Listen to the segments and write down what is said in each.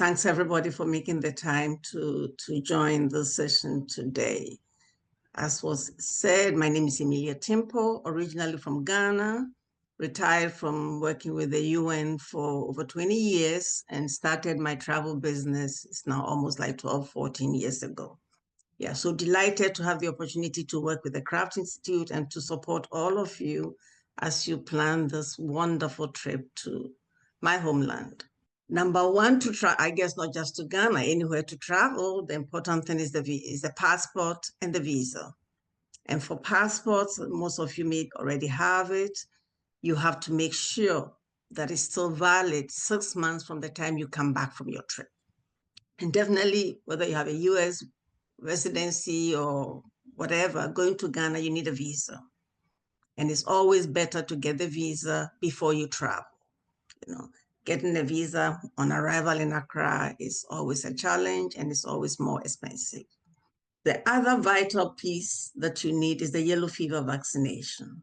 thanks everybody for making the time to join this session today. As was said, my name is Emilia Timpo, originally from Ghana, retired from working with the UN for over 20 years and started my travel business. It's now almost like 12, 14 years ago. Yeah, so delighted to have the opportunity to work with the Craft Institute and to support all of you as you plan this wonderful trip to my homeland. Number one, to try, I guess not just to Ghana, anywhere to travel, the important thing is the passport and the visa. And for passports, most of you may already have it. You have to make sure that it's still valid 6 months from the time you come back from your trip. And definitely, whether you have a US residency or whatever, going to Ghana, you need a visa. And it's always better to get the visa before you travel. You know, getting a visa on arrival in Accra is always a challenge and it's always more expensive. The other vital piece that you need is the yellow fever vaccination.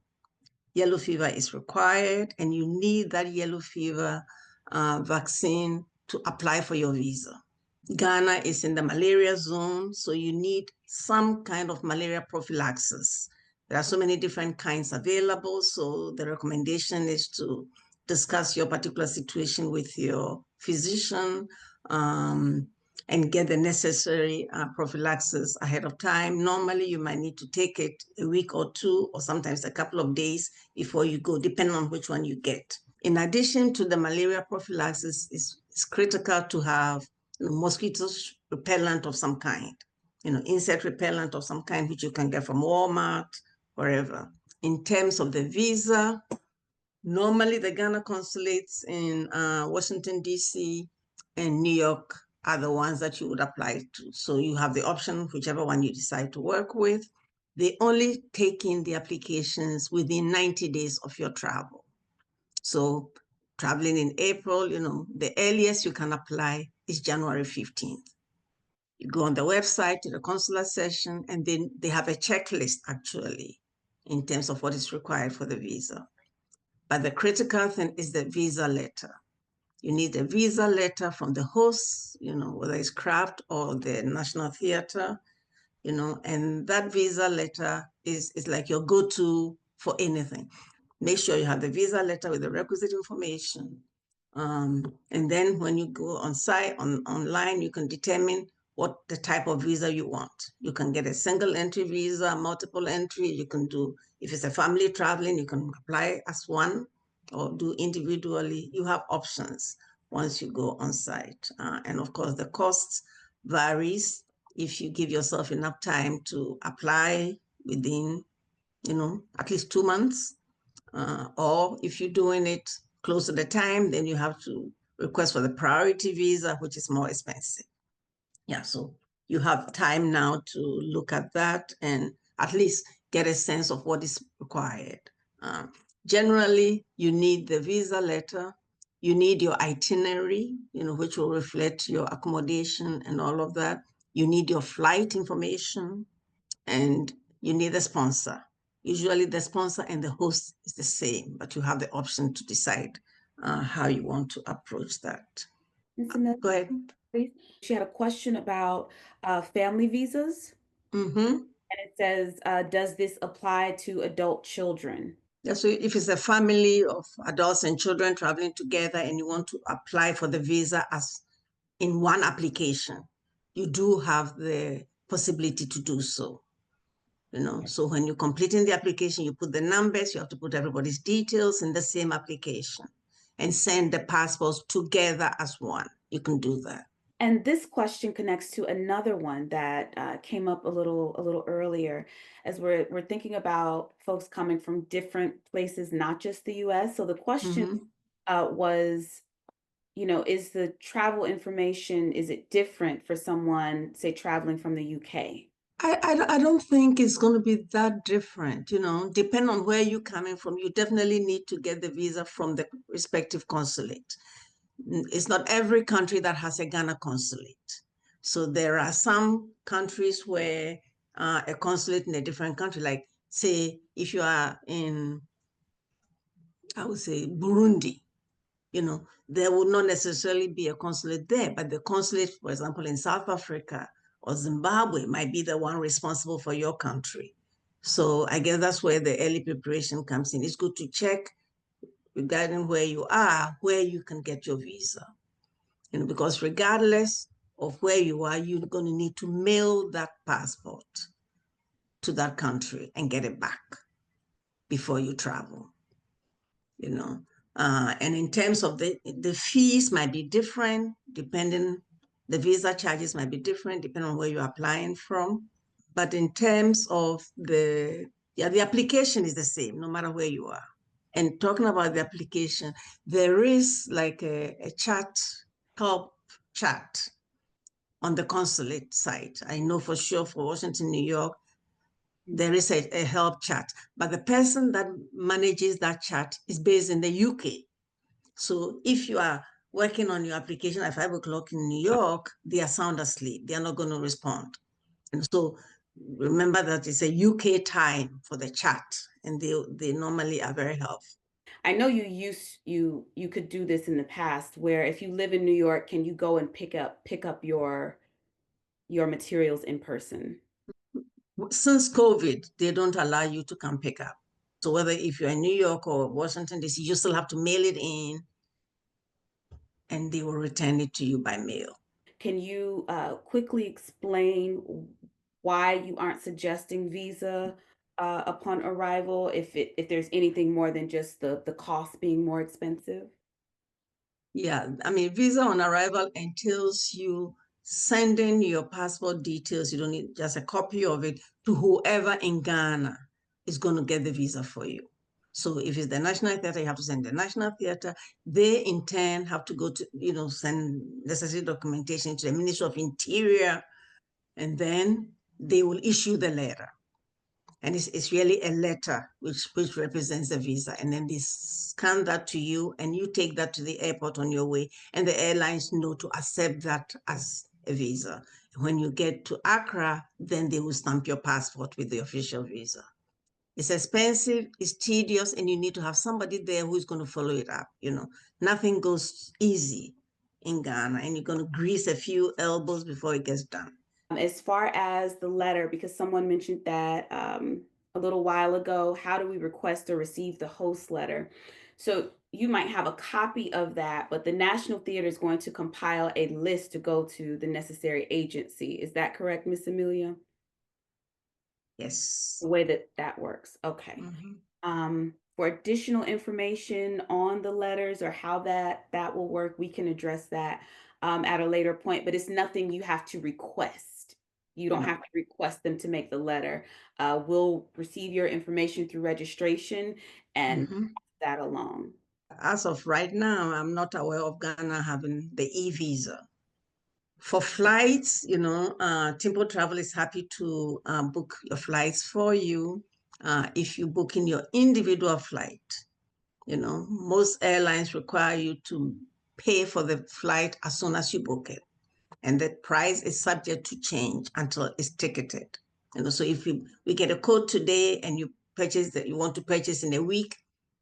Yellow fever is required and you need that yellow fever vaccine to apply for your visa. Ghana is in the malaria zone, so you need some kind of malaria prophylaxis. There are so many different kinds available, so the recommendation is to discuss your particular situation with your physician and get the necessary prophylaxis ahead of time. Normally, you might need to take it a week or two, or sometimes a couple of days before you go, depending on which one you get. In addition to the malaria prophylaxis, it's critical to have mosquito repellent of some kind, insect repellent of some kind, which you can get from Walmart, wherever. In terms of the visa, normally the Ghana consulates in Washington, D.C. and New York are the ones that you would apply to. So you have the option, whichever one you decide to work with. They only take in the applications within 90 days of your travel. So traveling in April, the earliest you can apply is January 15th. You go on the website to the consular session, and then they have a checklist actually in terms of what is required for the visa. But the critical thing is the visa letter. You need a visa letter from the host, whether it's Craft or the National Theatre, and that visa letter is like your go-to for anything. Make sure you have the visa letter with the requisite information. And then when you go on site, online, you can determine what the type of visa you want. You can get a single entry visa, multiple entry. You can do, if it's a family traveling, you can apply as one or do individually. You have options once you go on site. And of course, the cost varies if you give yourself enough time to apply within, at least 2 months. Or if you're doing it close to the time, then you have to request for the priority visa, which is more expensive. Yeah, so you have time now to look at that and at least get a sense of what is required. Generally, you need the visa letter, you need your itinerary, which will reflect your accommodation and all of that. You need your flight information, and you need a sponsor. Usually the sponsor and the host is the same, but you have the option to decide how you want to approach that. Go ahead. Please. She had a question about family visas. Mm-hmm. And it says, does this apply to adult children? Yeah, so if it's a family of adults and children traveling together and you want to apply for the visa as in one application, you do have the possibility to do so. So when you're completing the application, you put the numbers, you have to put everybody's details in the same application and send the passports together as one. You can do that. And this question connects to another one that came up a little earlier, as we're thinking about folks coming from different places, not just the U.S. So the question was, is the travel information, is it different for someone, say, traveling from the UK? I don't think it's going to be that different, depending on where you're coming from. You definitely need to get the visa from the respective consulate. It's not every country that has a Ghana consulate. So there are some countries where a consulate in a different country, like say, if you are in, I would say, Burundi, there will not necessarily be a consulate there, but the consulate, for example, in South Africa or Zimbabwe might be the one responsible for your country. So I guess that's where the early preparation comes in. It's good to check regarding where you are, where you can get your visa. Because regardless of where you are, you're going to need to mail that passport to that country and get it back before you travel. And in terms of the fees might be different depending, the visa charges might be different depending on where you're applying from. But in terms of the application is the same no matter where you are. And talking about the application, there is like a chat, help chat on the consulate site. I know for sure for Washington, New York, there is a help chat, but the person that manages that chat is based in the UK. So if you are working on your application at 5 o'clock in New York, they are sound asleep. They are not going to respond. And so remember that it's a UK time for the chat, and they normally are very helpful. I know you could do this in the past, where if you live in New York, can you go and pick up your materials in person? Since COVID, they don't allow you to come pick up. So whether if you're in New York or Washington, D.C., you still have to mail it in, and they will return it to you by mail. Can you quickly explain why you aren't suggesting visa upon arrival, if there's anything more than just the cost being more expensive? Yeah, I mean, visa on arrival entails you sending your passport details. You don't need just a copy of it to whoever in Ghana is going to get the visa for you. So if it's the National Theatre, you have to send the National Theatre. They in turn have to go to, send necessary documentation to the Ministry of Interior, and then they will issue the letter. And it's really a letter which represents the visa. And then they scan that to you, and you take that to the airport on your way, and the airlines know to accept that as a visa. When you get to Accra, then they will stamp your passport with the official visa. It's expensive, it's tedious, and you need to have somebody there who's going to follow it up. Nothing goes easy in Ghana, and you're going to grease a few elbows before it gets done. As far as the letter, because someone mentioned that a little while ago, how do we request or receive the host letter? So you might have a copy of that, but the National Theater is going to compile a list to go to the necessary agency. Is that correct, Miss Amelia? Yes. The way that works. Okay. For additional information on the letters or how that will work, we can address that at a later point, but it's nothing you have to request. You don't have to request them to make the letter. We'll receive your information through registration and that alone. As of right now, I'm not aware of Ghana having the e-visa. For flights, Timpo Travel is happy to book your flights for you. If you book in your individual flight, most airlines require you to pay for the flight as soon as you book it. And the price is subject to change until it's ticketed. So if we get a code today and you want to purchase in a week,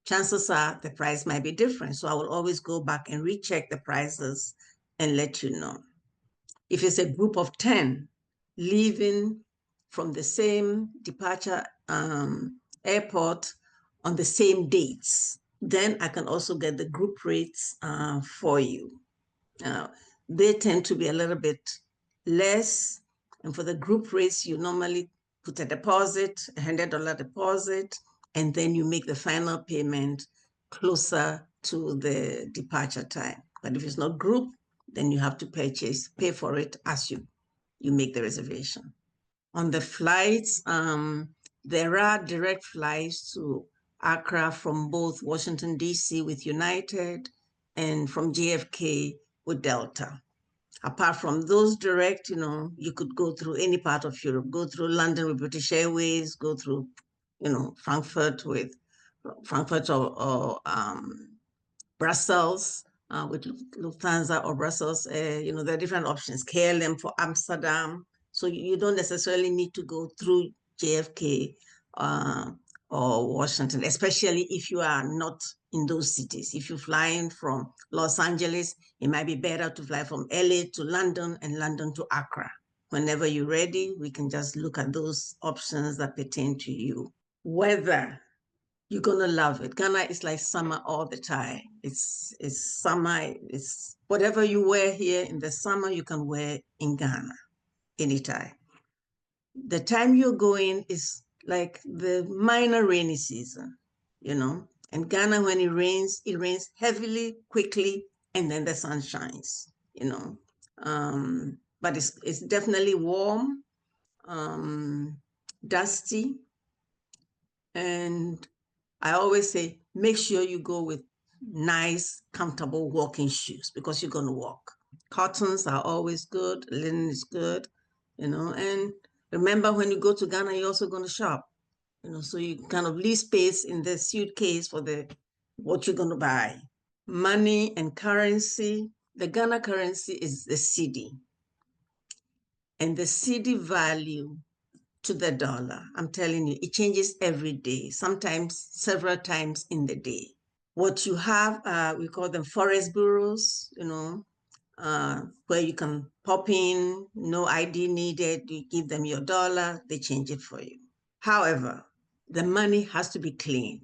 chances are the price might be different. So I will always go back and recheck the prices and let you know. If it's a group of 10 leaving from the same departure airport on the same dates, then I can also get the group rates for you. They tend to be a little bit less. And for the group rates, you normally put a deposit, $100 deposit, and then you make the final payment closer to the departure time. But if it's not group, then you have to pay for it as you make the reservation. On the flights, there are direct flights to Accra from both Washington, D.C. with United and from JFK with Delta. Apart from those direct, you could go through any part of Europe, go through London with British Airways, go through, Frankfurt or Brussels with Lufthansa or Brussels. There are different options. KLM for Amsterdam. So you don't necessarily need to go through JFK or Washington, especially if you are not in those cities. If you're flying from Los Angeles, it might be better to fly from LA to London and London to Accra. Whenever you're ready, we can just look at those options that pertain to you. Weather, you're gonna love it. Ghana is like summer all the time. It's summer. It's whatever you wear here in the summer, you can wear in Ghana anytime. The time you're going is like the minor rainy season, And Ghana, when it rains heavily, quickly, and then the sun shines, But it's definitely warm, dusty, and I always say, make sure you go with nice, comfortable walking shoes because you're going to walk. Cottons are always good. Linen is good, and remember when you go to Ghana, you're also going to shop, so you kind of leave space in the suitcase for what you're going to buy. Money and currency. The Ghana currency is the cedi. And the cedi value to the dollar, I'm telling you, it changes every day, sometimes several times in the day. What you have, we call them forest bureaus, where you can pop in, no ID needed, you give them your dollar, they change it for you. However, the money has to be clean,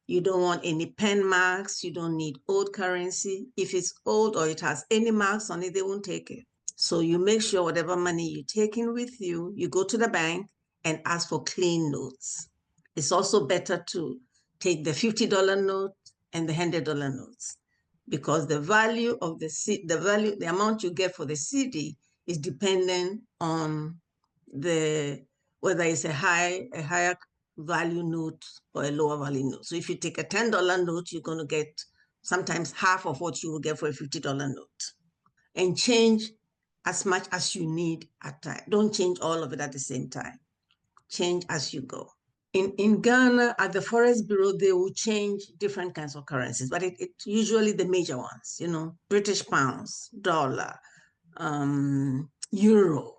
You don't want any pen marks, you don't need old currency. If it's old or it has any marks on it, they won't take it. So you make sure whatever money you're taking with you, you go to the bank and ask for clean notes. It's also better to take the $50 note and the $100 notes because the value of the amount you get for the cedi is dependent on whether it's a higher value note or a lower value note. So if you take a $10 note, you're going to get sometimes half of what you will get for a $50 note. And change as much as you need at time. Don't change all of it at the same time. Change as you go. In Ghana, at the Forest Bureau, they will change different kinds of currencies, but it's usually the major ones, British pounds, dollar, euro.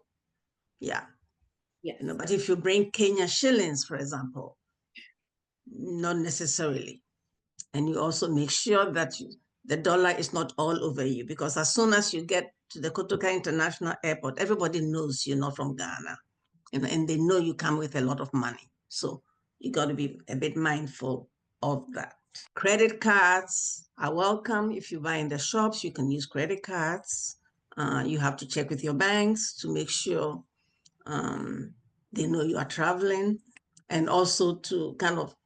Yeah. Yes. But if you bring Kenya shillings, for example, not necessarily. And you also make sure that the dollar is not all over you, because as soon as you get to the Kotoka International Airport, everybody knows you're not from Ghana, and they know you come with a lot of money. So you got to be a bit mindful of that. Credit cards are welcome. If you buy in the shops, you can use credit cards. You have to check with your banks to make sure they know you are traveling, and also to kind of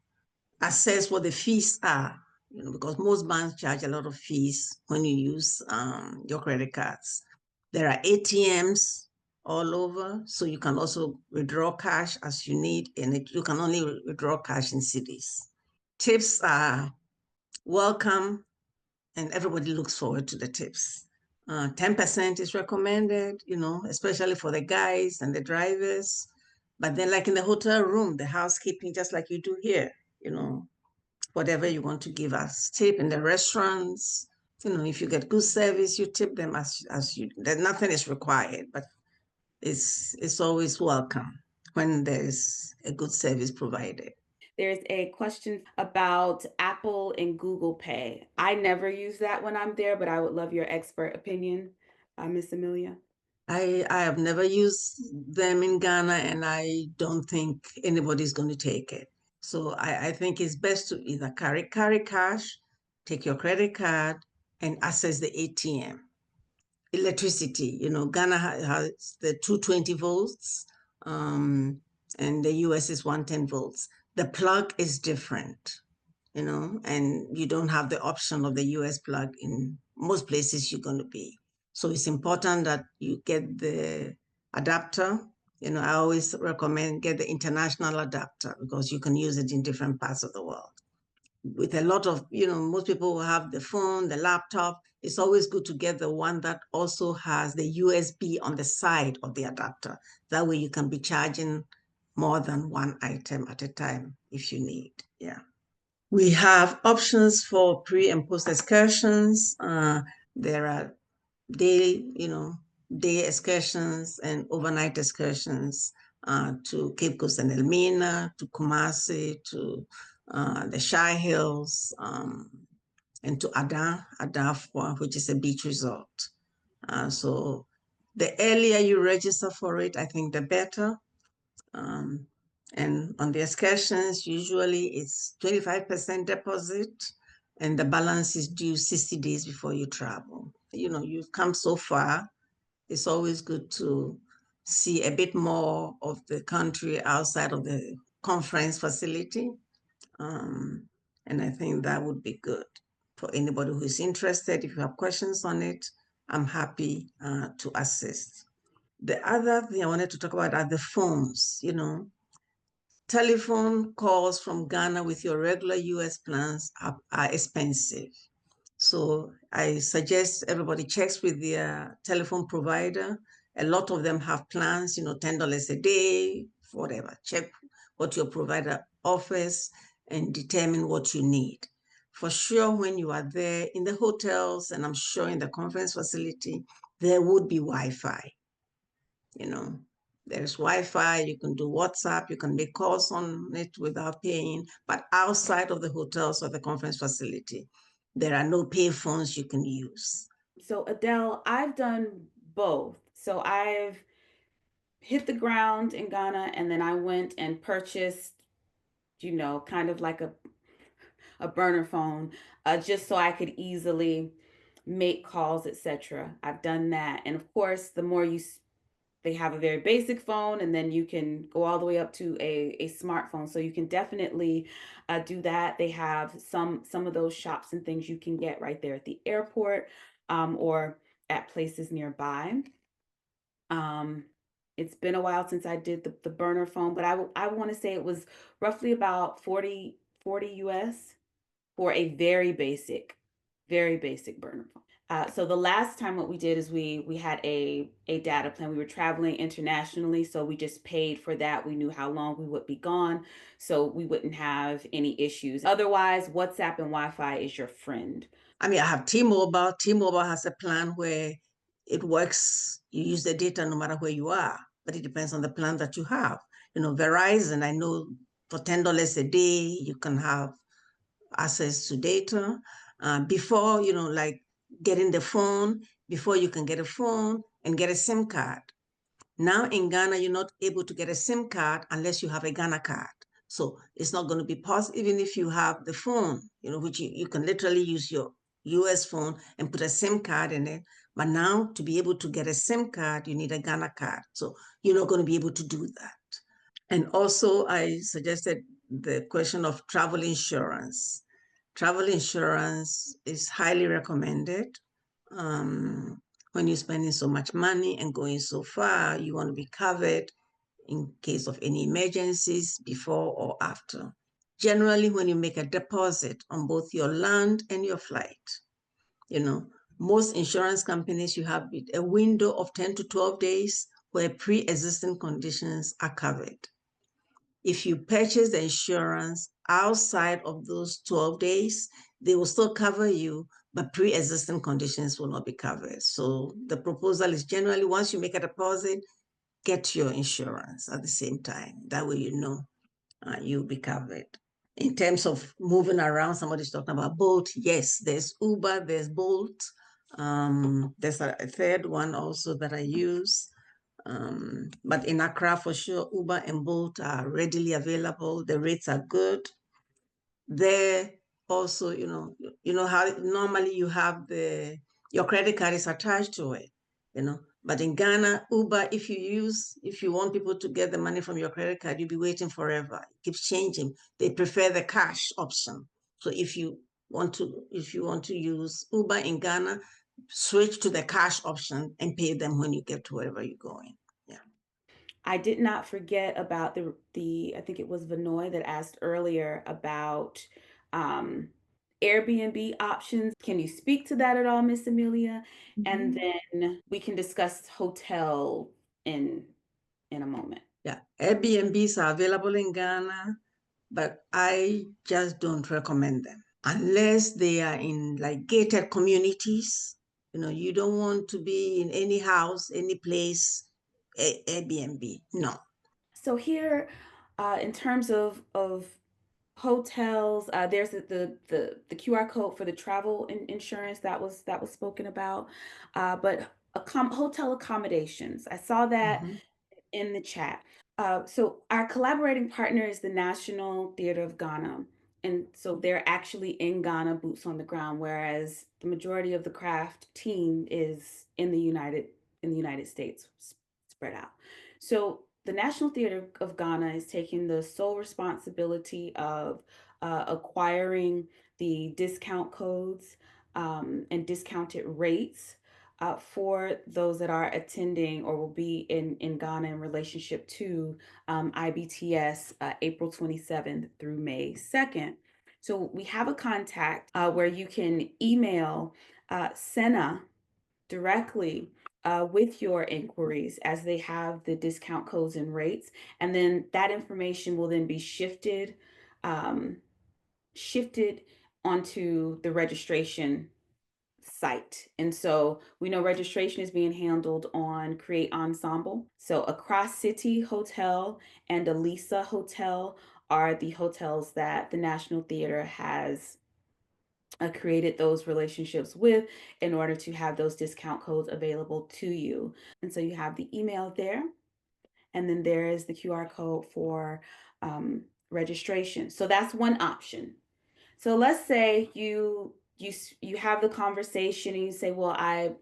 assess what the fees are, because most banks charge a lot of fees when you use your credit cards. There are ATMs all over, so you can also withdraw cash as you need, and you can only withdraw cash in cities. Tips are welcome, and everybody looks forward to the tips. 10% is recommended, especially for the guys and the drivers. But then like in the hotel room, the housekeeping, just like you do here, whatever you want to give us. Tip in the restaurants, if you get good service, you tip them as you, nothing is required, but it's always welcome when there's a good service provided. There's a question about Apple and Google Pay. I never use that when I'm there, but I would love your expert opinion, Miss Amelia. I have never used them in Ghana, and I don't think anybody's going to take it. So I think it's best to either carry cash, take your credit card, and access the ATM. Electricity, Ghana has the 220 volts, and the US is 110 volts. The plug is different, and you don't have the option of the US plug in most places you're going to be. So it's important that you get the adapter. I always recommend get the international adapter because you can use it in different parts of the world. With a lot of, most people will have the phone, the laptop. It's always good to get the one that also has the USB on the side of the adapter. That way you can be charging more than one item at a time if you need. Yeah. We have options for pre and post excursions. There are day excursions and overnight excursions to Cape Coast and Elmina, to Kumasi, to the Shy Hills, and to Adafwa, which is a beach resort. So the earlier you register for it, I think the better. And on the excursions, usually it's 25% deposit, and the balance is due 60 days before you travel. You've come so far. It's always good to see a bit more of the country outside of the conference facility. And I think that would be good for anybody who is interested. If you have questions on it, I'm happy to assist. The other thing I wanted to talk about are the phones. Telephone calls from Ghana with your regular US plans are expensive. So I suggest everybody checks with their telephone provider. A lot of them have plans, $10 a day, whatever. Check what your provider offers and determine what you need. For sure, when you are there in the hotels, and I'm sure in the conference facility, there would be Wi-Fi. There's Wi-Fi, you can do WhatsApp, you can make calls on it without paying, but outside of the hotels or the conference facility, there are no pay phones you can use. So Adele, I've done both. So I've hit the ground in Ghana and then I went and purchased, kind of like a burner phone, just so I could easily make calls, etc. I've done that. And of course, the more they have a very basic phone, and then you can go all the way up to a smartphone. So you can definitely do that. They have some of those shops and things you can get right there at the airport, or at places nearby. It's been a while since I did the burner phone, but I want to say it was roughly about 40 US for a very basic burner phone. So the last time what we did is we had a data plan. We were traveling internationally, so we just paid for that. We knew how long we would be gone, so we wouldn't have any issues. Otherwise, WhatsApp and Wi-Fi is your friend. I mean, I have T-Mobile. T-Mobile has a plan where it works. You use the data no matter where you are, but it depends on the plan that you have. Verizon, I know for $10 a day, you can have access to data. Before, like getting the phone, before you can get a phone and get a SIM card. Now in Ghana, you're not able to get a SIM card unless you have a Ghana card. So it's not going to be possible, even if you have the phone, which you can literally use your US phone and put a SIM card in it. But now to be able to get a SIM card, you need a Ghana card. So you're not going to be able to do that. And also I suggested the question of travel insurance. Travel insurance is highly recommended. When you're spending so much money and going so far, you want to be covered in case of any emergencies before or after. Generally, when you make a deposit on both your land and your flight, most insurance companies, you have a window of 10 to 12 days where pre-existing conditions are covered. If you purchase the insurance outside of those 12 days, they will still cover you, but pre-existing conditions will not be covered. So the proposal is generally once you make a deposit, get your insurance at the same time. That way you'll be covered. In terms of moving around, somebody's talking about Bolt. Yes, there's Uber, there's Bolt. There's a third one also that I use. But in Accra, for sure, Uber and Bolt are readily available. The rates are good. There also, how normally you have your credit card is attached to it, But in Ghana, Uber, if you want people to get the money from your credit card, you'll be waiting forever. It keeps changing. They prefer the cash option. So if you want to use Uber in Ghana, switch to the cash option and pay them when you get to wherever you're going. Yeah. I did not forget about the I think it was Vanoy that asked earlier about Airbnb options. Can you speak to that at all, Miss Amelia? And then we can discuss hotel in a moment. Yeah, Airbnbs are available in Ghana, but I just don't recommend them unless they are in like gated communities. You don't want to be in any house, any place, Airbnb. No. So here, in terms of hotels. There's the QR code for the travel insurance that was spoken about, but hotel accommodations. I saw that in the chat. So our collaborating partner is the National Theatre of Ghana. And so they're actually in Ghana, boots on the ground, whereas the majority of the craft team is in the United States, spread out. So the National Theatre of Ghana is taking the sole responsibility of acquiring the discount codes and discounted rates for those that are attending or will be in Ghana in relationship to IBTS April 27th through May 2nd. So we have a contact where you can email Senna directly with your inquiries as they have the discount codes and rates. And then that information will then be shifted onto the registration site. And so we know registration is being handled on Create Ensemble. So Accra City Hotel and Elisa Hotel are the hotels that the National Theatre has created those relationships with in order to have those discount codes available to you. And so you have the email there, and then there is the QR code for registration. So that's one option. So let's say you have the conversation and you say, well, I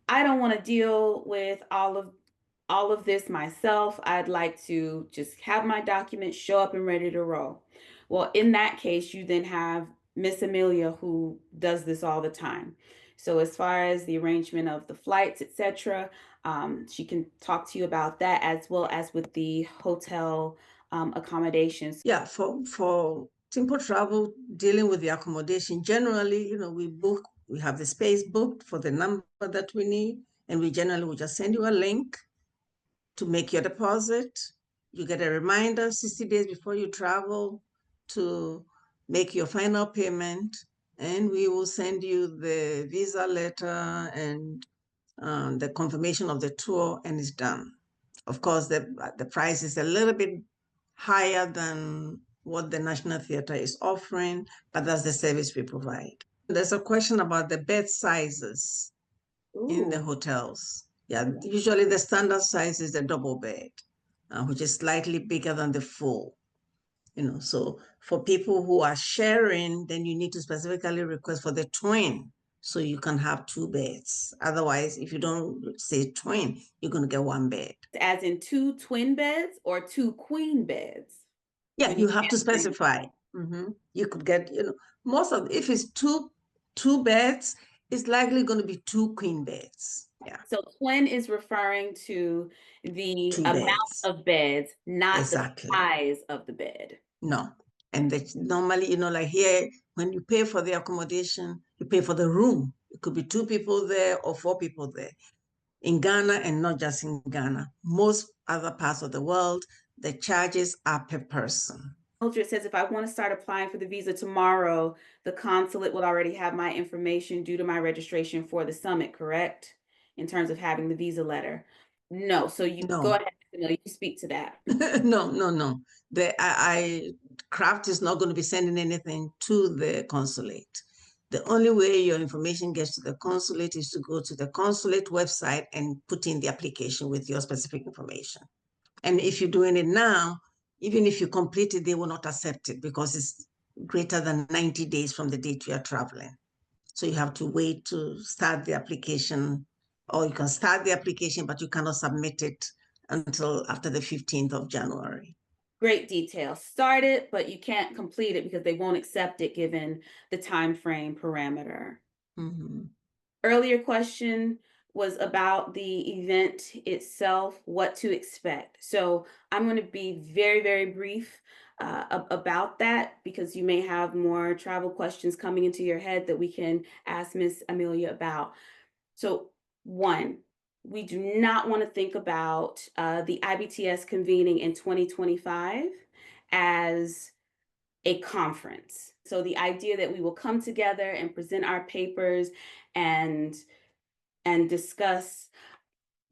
don't want to deal with all of this myself. I'd like to just have my documents show up and ready to roll. Well, in that case, you then have Miss Amelia who does this all the time. So as far as the arrangement of the flights, etc., she can talk to you about that as well as with the hotel accommodations. Yeah, for Timpo travel, dealing with the accommodation, generally, we have the space booked for the number that we need, and we generally will just send you a link to make your deposit. You get a reminder 60 days before you travel to make your final payment, and we will send you the visa letter and the confirmation of the tour, and it's done. Of course, the price is a little bit higher than what the National Theatre is offering, but that's the service we provide. There's a question about the bed sizes in the hotels. Yeah, usually the standard size is the double bed, which is slightly bigger than the full. So for people who are sharing, then you need to specifically request for the twin so you can have two beds. Otherwise, if you don't say twin, you're going to get one bed. As in two twin beds or two queen beds? Yeah, you have to specify. You could get, if it's two beds, it's likely going to be two queen beds. Yeah. So twin is referring to the Two amount beds. of beds, not Exactly. the size of the bed. No. And normally, like here, when you pay for the accommodation, you pay for the room. It could be two people there or four people there. In Ghana, and not just in Ghana, most other parts of the world, the charges are per person. It says if I want to start applying for the visa tomorrow, the consulate will already have my information due to my registration for the summit, correct? In terms of having the visa letter. No, so you No. go ahead, you speak to that. No. Craft is not going to be sending anything to the consulate. The only way your information gets to the consulate is to go to the consulate website and put in the application with your specific information. And if you're doing it now, even if you complete it, they will not accept it because it's greater than 90 days from the date you are traveling. So you have to wait to start the application, or you can start the application, but you cannot submit it until after the 15th of January. Great detail. Start it, but you can't complete it because they won't accept it given the time frame parameter. Earlier question was about the event itself, what to expect. So I'm going to be very, very brief about that because you may have more travel questions coming into your head that we can ask Miss Amelia about. So one, we do not want to think about the IBTS convening in 2025 as a conference. So the idea that we will come together and present our papers and discuss,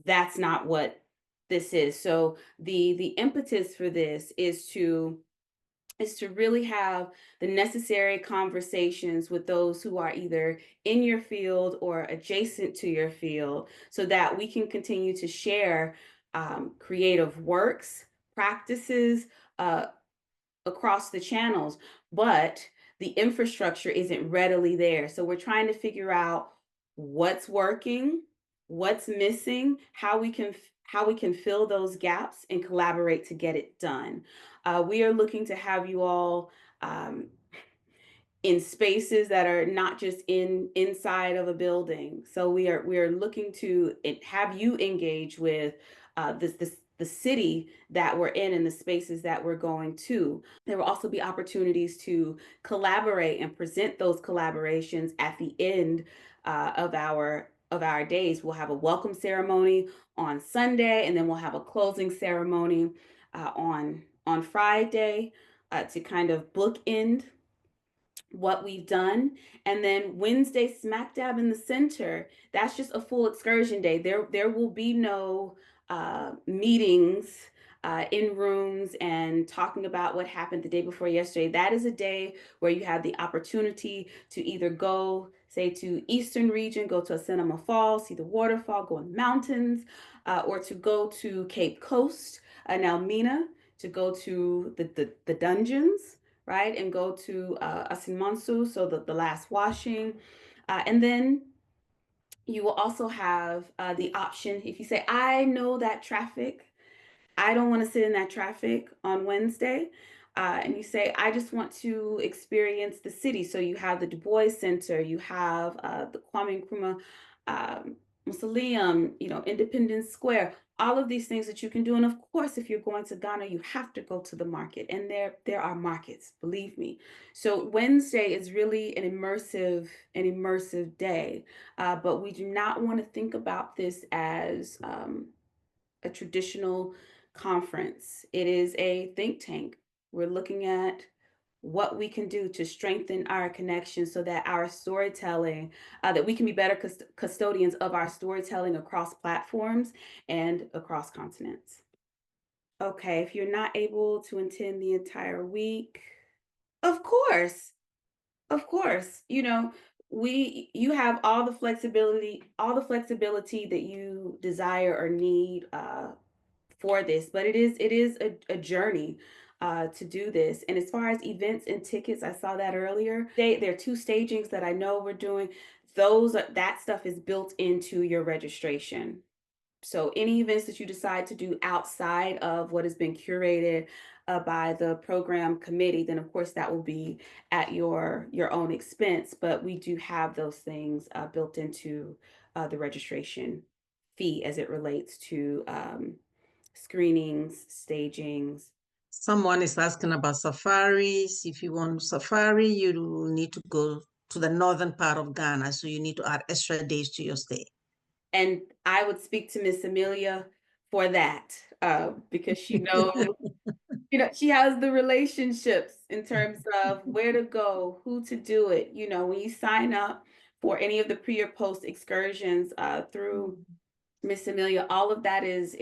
that's not what this is. So the impetus for this is to is to really have the necessary conversations with those who are either in your field or adjacent to your field so that we can continue to share creative works, practices, uh, across the channels, but the infrastructure isn't readily there. So we're trying to figure out what's working, what's missing, how we can fill those gaps and collaborate to get it done. We are looking to have you all um, in spaces that are not just inside of a building. So we are looking to have you engage with the city that we're in and the spaces that we're going to. There will also be opportunities to collaborate and present those collaborations at the end of our days. We'll have a welcome ceremony on Sunday, and then we'll have a closing ceremony on Friday to kind of bookend what we've done. And then Wednesday, smack dab in the center, that's just a full excursion day. There will be no meetings in rooms and talking about what happened the day before yesterday. That is a day where you have the opportunity to either go, say, to Eastern region, go to a Cinema Falls, see the waterfall, go in the mountains, or to go to Cape Coast, Almina, to go to the dungeons, right? And go to Asinmonsu, so the last washing. And then you will also have the option, if you say, I know that traffic, I don't want to sit in that traffic on Wednesday. And you say, I just want to experience the city. So you have the Du Bois Center, you have the Kwame Nkrumah Mausoleum, Independence Square, all of these things that you can do. And of course, if you're going to Ghana, you have to go to the market. And there are markets, believe me. So Wednesday is really an immersive day. But we do not want to think about this as a traditional conference. It is a think tank. We're looking at what we can do to strengthen our connection so that our storytelling, that we can be better custodians of our storytelling across platforms and across continents. Okay, if you're not able to attend the entire week, of course, of course, you have all the flexibility that you desire or need for this, but it is a journey to do this. And as far as events and tickets, I saw that earlier. There are two stagings that I know we're doing. That stuff is built into your registration. So any events that you decide to do outside of what has been curated by the program committee, then of course that will be at your own expense. But we do have those things built into the registration fee as it relates to screenings, stagings. Someone is asking about safaris. If you want safari, you need to go to the northern part of Ghana, so you need to add extra days to your stay. And I would speak to Miss Amelia for that because she knows, she has the relationships in terms of where to go, who to do it. When you sign up for any of the pre or post excursions through Miss Amelia, all of that is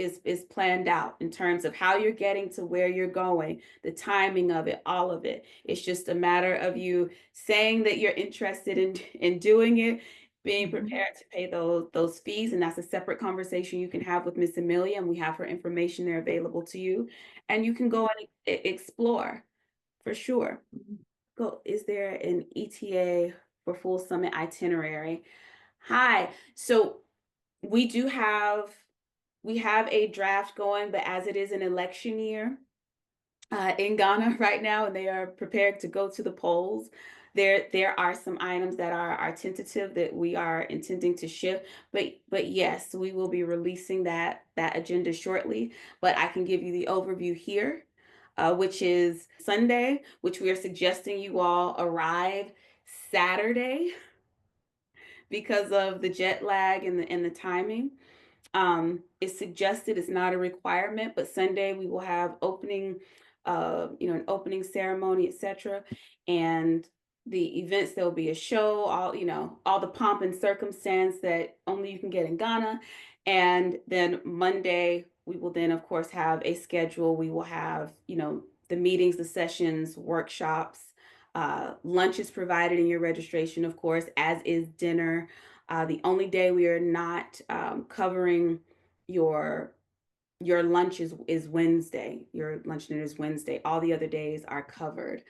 planned out in terms of how you're getting to where you're going, the timing of it, all of it. It's just a matter of you saying that you're interested in doing it, being prepared to pay those fees, and that's a separate conversation you can have with Miss Amelia, and we have her information there available to you, and you can go and explore for sure. Go. Is there an ETA for full summit itinerary? Hi. So we do have a draft going, but as it is an election year in Ghana right now, and they are prepared to go to the polls, there are some items that are tentative that we are intending to shift. But yes, we will be releasing that agenda shortly. But I can give you the overview here, which is Sunday, which we are suggesting you all arrive Saturday because of the jet lag and the timing. It's suggested, it's not a requirement, but Sunday we will have an opening ceremony, etc. And the events, there'll be a show, all the pomp and circumstance that only you can get in Ghana. And then Monday, we will then, of course, have a schedule. We will have, the meetings, the sessions, workshops. Lunch is provided in your registration, of course, as is dinner. The only day we are not covering your lunch is Wednesday. Your lunch dinner is Wednesday. All the other days are covered.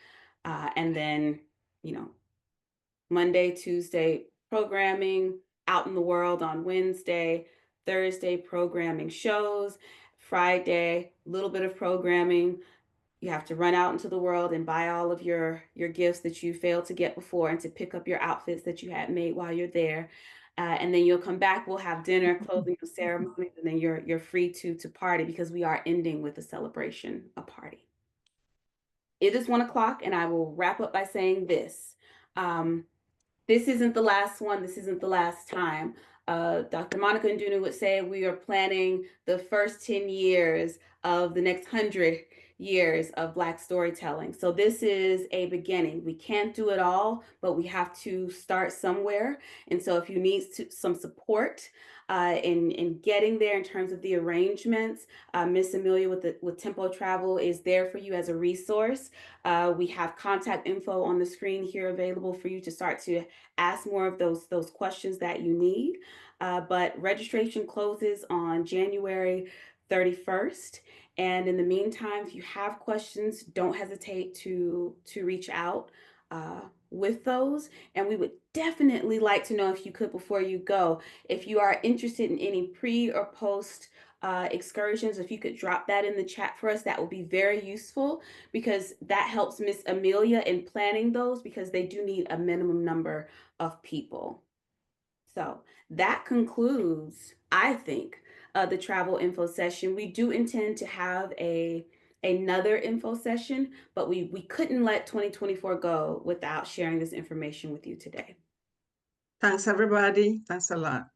And then, you know, Monday, Tuesday, programming out in the world on Wednesday, Thursday, programming shows, Friday, a little bit of programming. You have to run out into the world and buy all of your gifts that you failed to get before and to pick up your outfits that you had made while you're there. And then you'll come back, we'll have dinner, closing the ceremonies, and then you're free to party because we are ending with a celebration, a party. It is 1 o'clock, and I will wrap up by saying this. This isn't the last one. This isn't the last time. Dr. Monica Ndunu would say we are planning the first 10 years of the next 100 years of Black storytelling. So this is a beginning. We can't do it all, but we have to start somewhere. And so if you need some support in getting there in terms of the arrangements, Miss Amelia with Timpo Travel is there for you as a resource. We have contact info on the screen here available for you to start to ask more of those questions that you need. But registration closes on January 31st. And in the meantime, if you have questions, don't hesitate to reach out with those. And we would definitely like to know, if you could, before you go, if you are interested in any pre or post excursions, if you could drop that in the chat for us, that would be very useful, because that helps Miss Amelia in planning those, because they do need a minimum number of people. So that concludes, I think, the travel info session. We do intend to have another info session, but we couldn't let 2024 go without sharing this information with you today. Thanks, everybody. Thanks a lot.